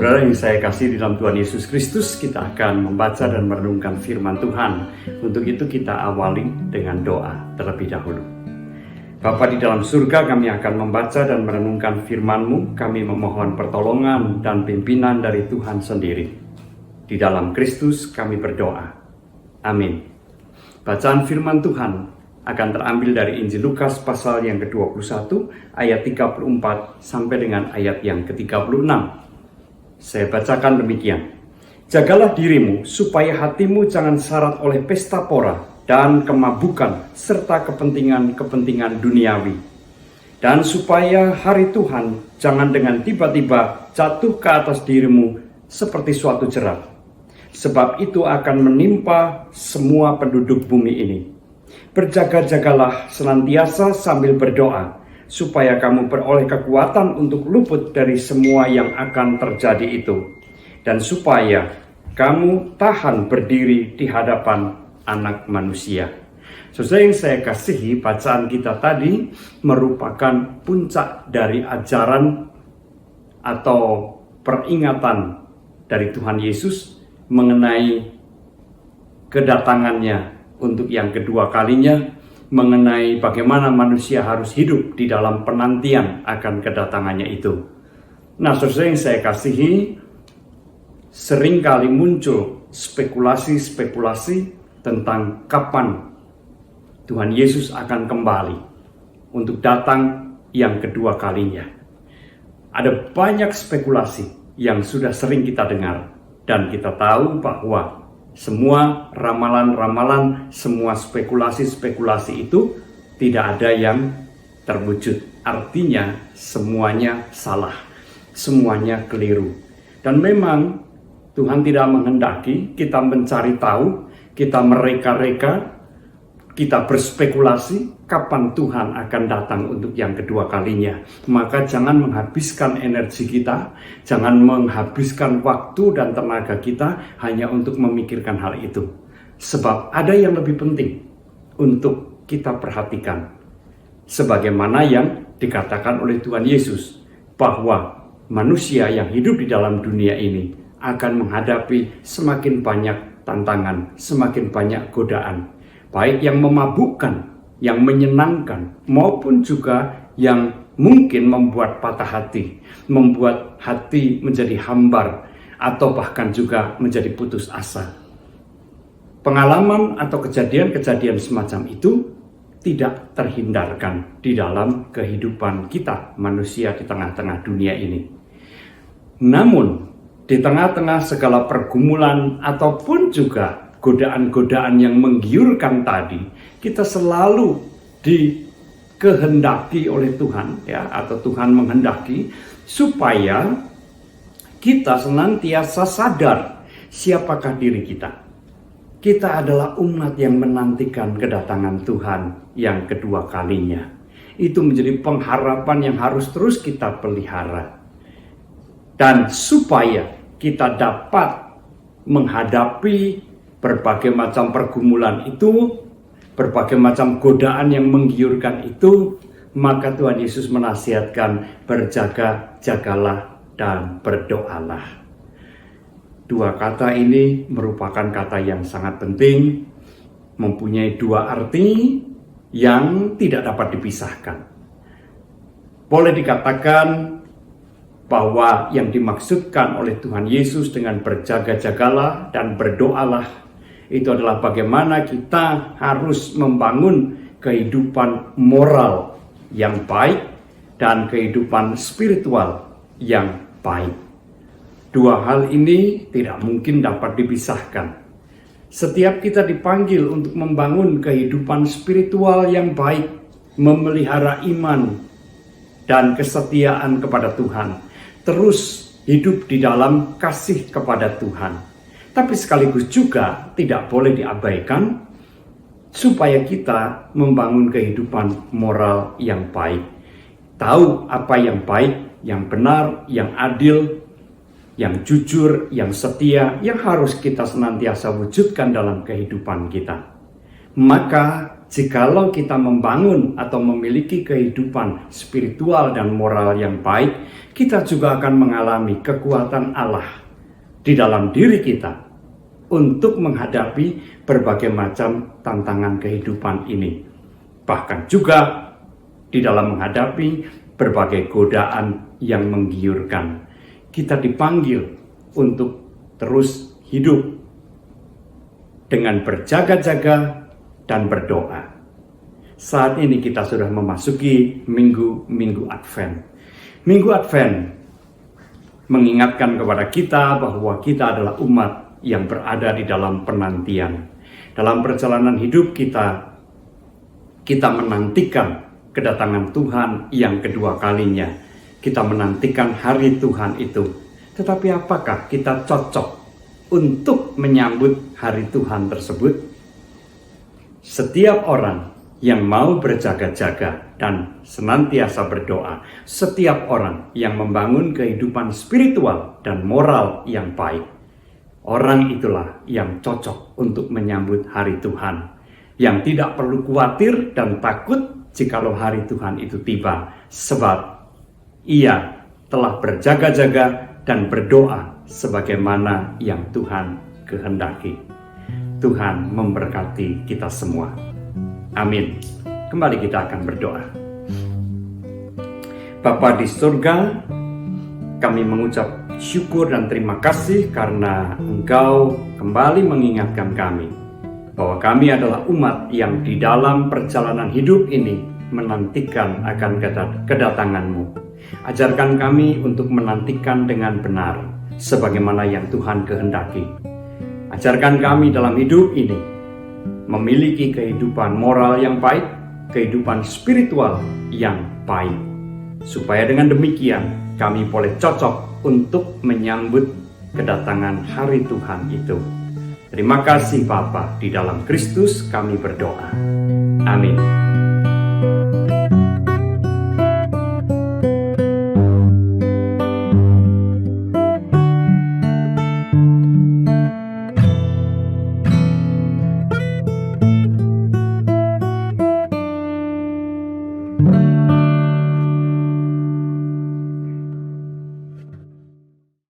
Saudara yang saya kasih di dalam Tuhan Yesus Kristus, kita akan membaca dan merenungkan firman Tuhan. Untuk itu kita awali dengan doa terlebih dahulu. Bapa di dalam surga, kami akan membaca dan merenungkan firman-Mu. Kami memohon pertolongan dan pimpinan dari Tuhan sendiri. Di dalam Kristus kami berdoa. Amin. Bacaan firman Tuhan akan terambil dari Injil Lukas pasal yang ke-21 ayat 34 sampai dengan ayat yang ke-36. Saya bacakan demikian. Jagalah dirimu supaya hatimu jangan syarat oleh pesta pora dan kemabukan serta kepentingan-kepentingan duniawi. Dan supaya hari Tuhan jangan dengan tiba-tiba jatuh ke atas dirimu seperti suatu jerat. Sebab itu akan menimpa semua penduduk bumi ini. Berjaga-jagalah senantiasa sambil berdoa, supaya kamu beroleh kekuatan untuk luput dari semua yang akan terjadi itu. Dan supaya kamu tahan berdiri di hadapan Anak Manusia. Saudara yang saya kasihi, bacaan kita tadi merupakan puncak dari ajaran atau peringatan dari Tuhan Yesus mengenai kedatangannya untuk yang kedua kalinya, mengenai bagaimana manusia harus hidup di dalam penantian akan kedatangannya itu. Nah, saudara yang saya kasihi, seringkali muncul spekulasi-spekulasi tentang kapan Tuhan Yesus akan kembali untuk datang yang kedua kalinya. Ada banyak spekulasi yang sudah sering kita dengar, dan kita tahu bahwa semua ramalan-ramalan, semua spekulasi-spekulasi itu tidak ada yang terwujud. Artinya semuanya salah, semuanya keliru. Dan memang Tuhan tidak menghendaki kita mencari tahu, kita mereka-reka, kita berspekulasi kapan Tuhan akan datang untuk yang kedua kalinya. Maka jangan menghabiskan energi kita, jangan menghabiskan waktu dan tenaga kita hanya untuk memikirkan hal itu. Sebab ada yang lebih penting untuk kita perhatikan. Sebagaimana yang dikatakan oleh Tuhan Yesus, bahwa manusia yang hidup di dalam dunia ini akan menghadapi semakin banyak tantangan, semakin banyak godaan. Baik yang memabukkan, yang menyenangkan, maupun juga yang mungkin membuat patah hati, membuat hati menjadi hambar, atau bahkan juga menjadi putus asa. Pengalaman atau kejadian-kejadian semacam itu tidak terhindarkan di dalam kehidupan kita, manusia di tengah-tengah dunia ini. Namun, di tengah-tengah segala pergumulan ataupun juga godaan-godaan yang menggiurkan tadi, kita selalu dikehendaki oleh Tuhan, ya, atau Tuhan menghendaki supaya kita senantiasa sadar siapakah diri kita. Kita adalah umat yang menantikan kedatangan Tuhan yang kedua kalinya. Itu menjadi pengharapan yang harus terus kita pelihara. Dan supaya kita dapat menghadapi berbagai macam pergumulan itu, berbagai macam godaan yang menggiurkan itu, maka Tuhan Yesus menasihatkan berjaga-jagalah dan berdoalah. Dua kata ini merupakan kata yang sangat penting, mempunyai dua arti yang tidak dapat dipisahkan. Boleh dikatakan bahwa yang dimaksudkan oleh Tuhan Yesus dengan berjaga-jagalah dan berdoalah itu adalah bagaimana kita harus membangun kehidupan moral yang baik dan kehidupan spiritual yang baik. Dua hal ini tidak mungkin dapat dipisahkan. Setiap kita dipanggil untuk membangun kehidupan spiritual yang baik, memelihara iman dan kesetiaan kepada Tuhan, terus hidup di dalam kasih kepada Tuhan. Tapi sekaligus juga tidak boleh diabaikan supaya kita membangun kehidupan moral yang baik. Tahu apa yang baik, yang benar, yang adil, yang jujur, yang setia, yang harus kita senantiasa wujudkan dalam kehidupan kita. Maka jikalau kita membangun atau memiliki kehidupan spiritual dan moral yang baik, kita juga akan mengalami kekuatan Allah di dalam diri kita untuk menghadapi berbagai macam tantangan kehidupan ini. Bahkan juga di dalam menghadapi berbagai godaan yang menggiurkan. Kita dipanggil untuk terus hidup dengan berjaga-jaga dan berdoa. Saat ini kita sudah memasuki minggu Advent. Minggu Advent mengingatkan kepada kita bahwa kita adalah umat yang berada di dalam penantian. Dalam perjalanan hidup kita menantikan kedatangan Tuhan yang kedua kalinya. Kita menantikan hari Tuhan itu. Tetapi apakah kita cocok untuk menyambut hari Tuhan tersebut? Setiap orang yang mau berjaga-jaga dan senantiasa berdoa, setiap orang yang membangun kehidupan spiritual dan moral yang baik, orang itulah yang cocok untuk menyambut hari Tuhan, yang tidak perlu khawatir dan takut jikalau hari Tuhan itu tiba, sebab ia telah berjaga-jaga dan berdoa sebagaimana yang Tuhan kehendaki. Tuhan memberkati kita semua. Amin. Kembali kita akan berdoa. Bapa di surga, kami mengucap syukur dan terima kasih karena Engkau kembali mengingatkan kami bahwa kami adalah umat yang di dalam perjalanan hidup ini menantikan akan kedatangan-Mu. Ajarkan kami untuk menantikan dengan benar sebagaimana yang Tuhan kehendaki. Ajarkan kami dalam hidup ini memiliki kehidupan moral yang baik, kehidupan spiritual yang baik, supaya dengan demikian kami boleh cocok untuk menyambut kedatangan hari Tuhan itu. Terima kasih Bapa, di dalam Kristus kami berdoa. Amin.